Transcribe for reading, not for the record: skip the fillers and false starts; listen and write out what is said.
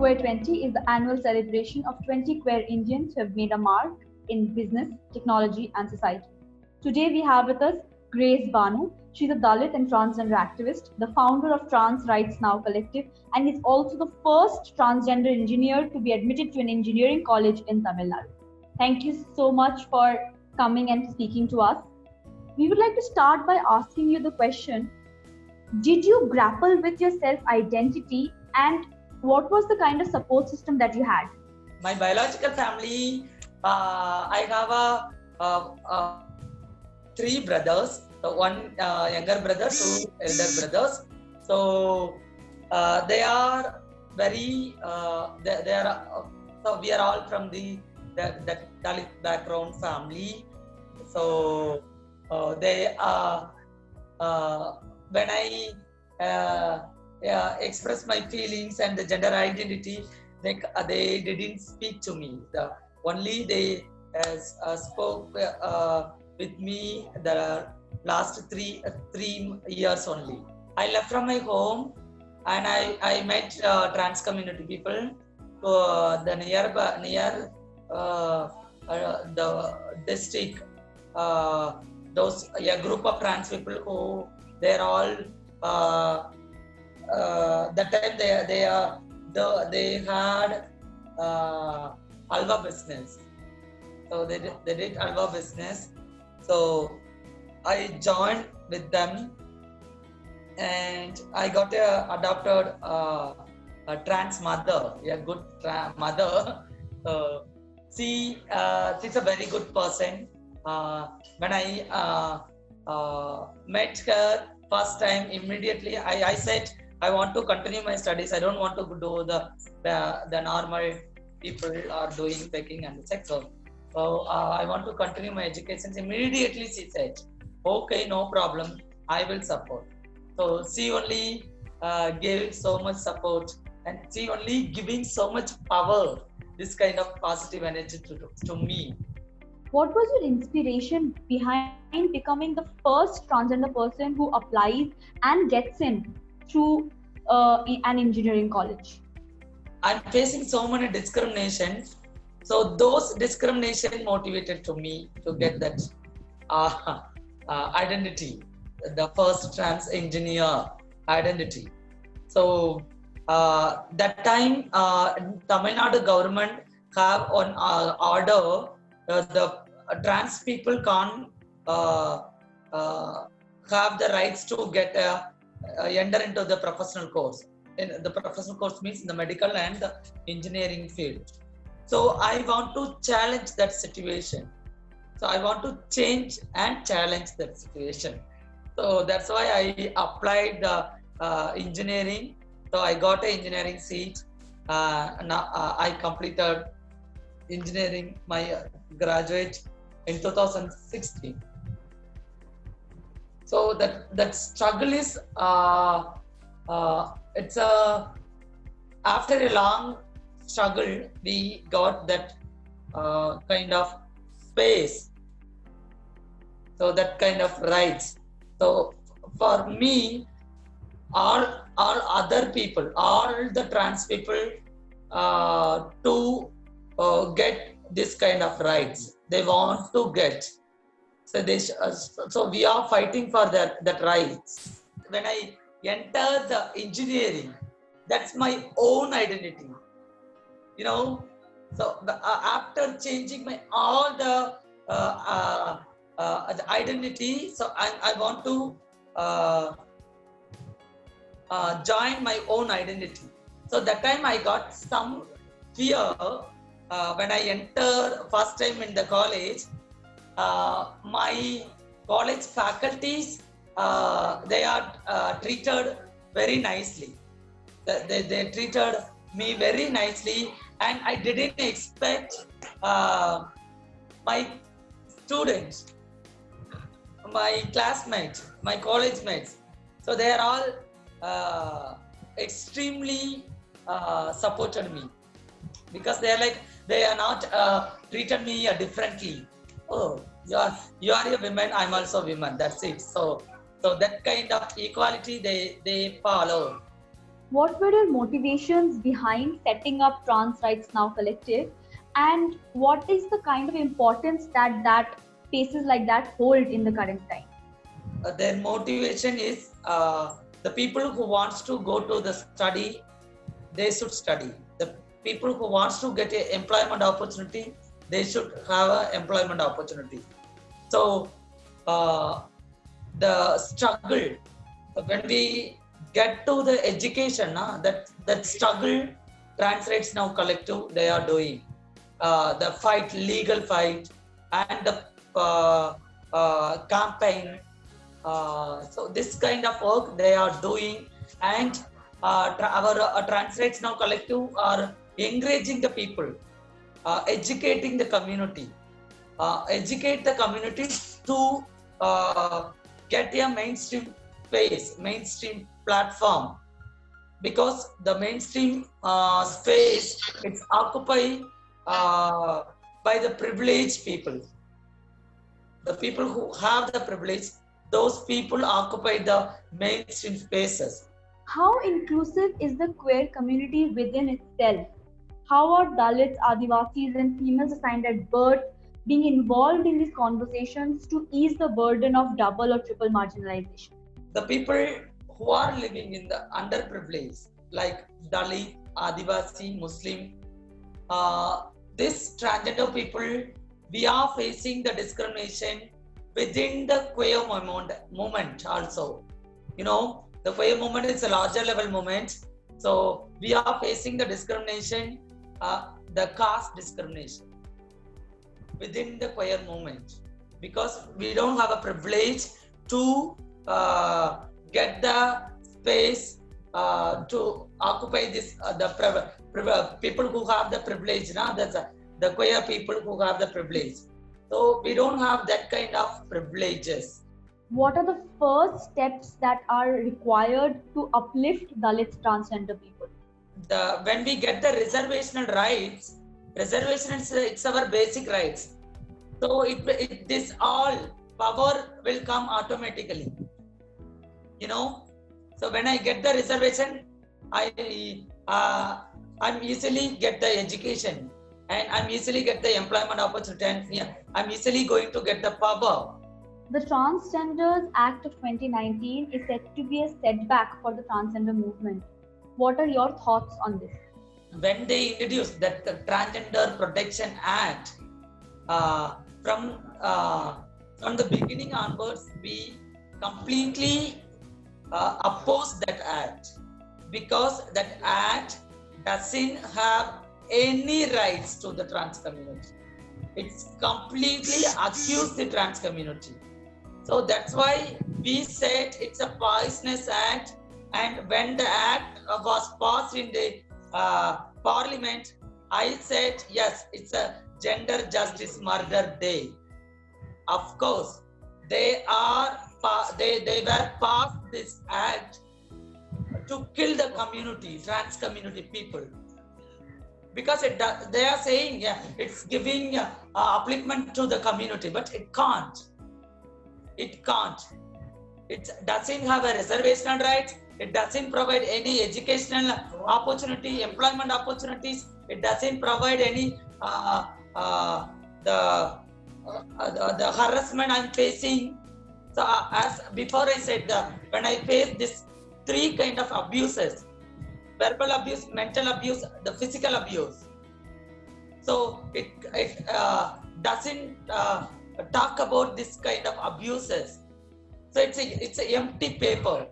Queer 20 is the annual celebration of 20 queer Indians who have made a mark in business, technology, and society. Today we have with us Grace Banu. She's a Dalit and transgender activist, the founder of Trans Rights Now Collective, and is also the first transgender engineer to be admitted to an engineering college in Tamil Nadu. Thank you so much for coming and speaking to us. We would like to start by asking you the question, did you grapple with your self-identity, and what was the kind of support system that you had? My biological family, I have three brothers, one younger brother, two elder brothers. So they are very, they are, so we are all from the Dalit background family. So they are, when I express my feelings and the gender identity, they didn't speak to me. Only they spoke with me the last three years only. I left from my home and I met trans community people. The near the district, those a group of trans people who they're all that time they had alva business. So they did alva business. So I joined with them and I got adopted a trans mother, a good mother. She's a very good person. When I met her first time, immediately I said I want to continue my studies. I don't want to do the normal people are doing begging and sex. So I want to continue my education. Immediately she said, okay, no problem, I will support. So she only gave so much support and she only giving so much power, this kind of positive energy to me. What was your inspiration behind becoming the first transgender person who applies and gets in through an engineering college? I'm facing so many discrimination. So those discrimination motivated to me to get that identity, the first trans engineer identity. So that time Tamil Nadu government have on order the trans people can't have the rights to get enter into the professional course. In the professional course means in the medical and the engineering field. So I want to challenge that situation. So I want to change and challenge that situation. So that's why I applied the engineering. So I got an engineering seat. Now I completed engineering, my graduate in 2016. So that struggle is it's after a long struggle we got that kind of space, so that kind of rights. So for me, all other people, all the trans people to get this kind of rights, they want to get. So so we are fighting for that rights. When I enter the engineering, that's my own identity, you know. So after changing my all the identity, so I want to join my own identity. So that time I got some fear when I entered first time in the college. My college faculties, they are treated very nicely. They treated me very nicely, and I didn't expect my students, my classmates, my college mates. So they are all extremely supported me, because they are like, they are not treated me differently. Oh, you are a woman, I'm also a woman. That's it. So that kind of equality they follow. What were your motivations behind setting up Trans Rights Now Collective, and what is the kind of importance that spaces like that hold in the current time? Their motivation is the people who wants to go to the study, they should study. The people who wants to get an employment opportunity, they should have an employment opportunity. So the struggle, when we get to the education, that struggle, Trans Rights Now Collective, they are doing the fight, legal fight, and the campaign. So this kind of work they are doing, and our Trans Rights Now Collective are encouraging the people, educating the community, educate the community to get a mainstream space, mainstream platform, because the mainstream space is occupied by the privileged people. The people who have the privilege, those people occupy the mainstream spaces. How inclusive is the queer community within itself? How are Dalits, Adivasis, and females assigned at birth being involved in these conversations to ease the burden of double or triple marginalization? The people who are living in the underprivileged, like Dalit, Adivasi, Muslim, this transgender people, we are facing the discrimination within the queer movement also. You know, the queer movement is a larger level movement. So we are facing the discrimination, the caste discrimination within the queer movement, because we don't have a privilege to get the space to occupy this, people who have the privilege, the queer people who have the privilege. So we don't have that kind of privileges. What are the first steps that are required to uplift Dalits transgender people? When we get the reservational rights, it's our basic rights. So this all power will come automatically. You know, so when I get the reservation, I'm easily get the education, and I'm easily get the employment opportunity, and I'm easily going to get the power. The Transgenders Act of 2019 is said to be a setback for the transgender movement. What are your thoughts on this? When they introduced that the Transgender Protection Act, from the beginning onwards, we completely oppose that act, because that act doesn't have any rights to the trans community. It's completely accused the trans community. So that's why we said it's a poisonous act. And when the act was passed in the parliament, I said, yes, it's a gender justice murder day. Of course, they were passed this act to kill the community, trans community people. Because they are saying, it's giving upliftment to the community, but it can't. It can't. It doesn't have a reservational rights. It doesn't provide any educational opportunity, employment opportunities. It doesn't provide any the harassment I'm facing. So as before I said, when I face this 3 kind of abuses: verbal abuse, mental abuse, the physical abuse. So it doesn't talk about this kind of abuses. So it's an empty paper.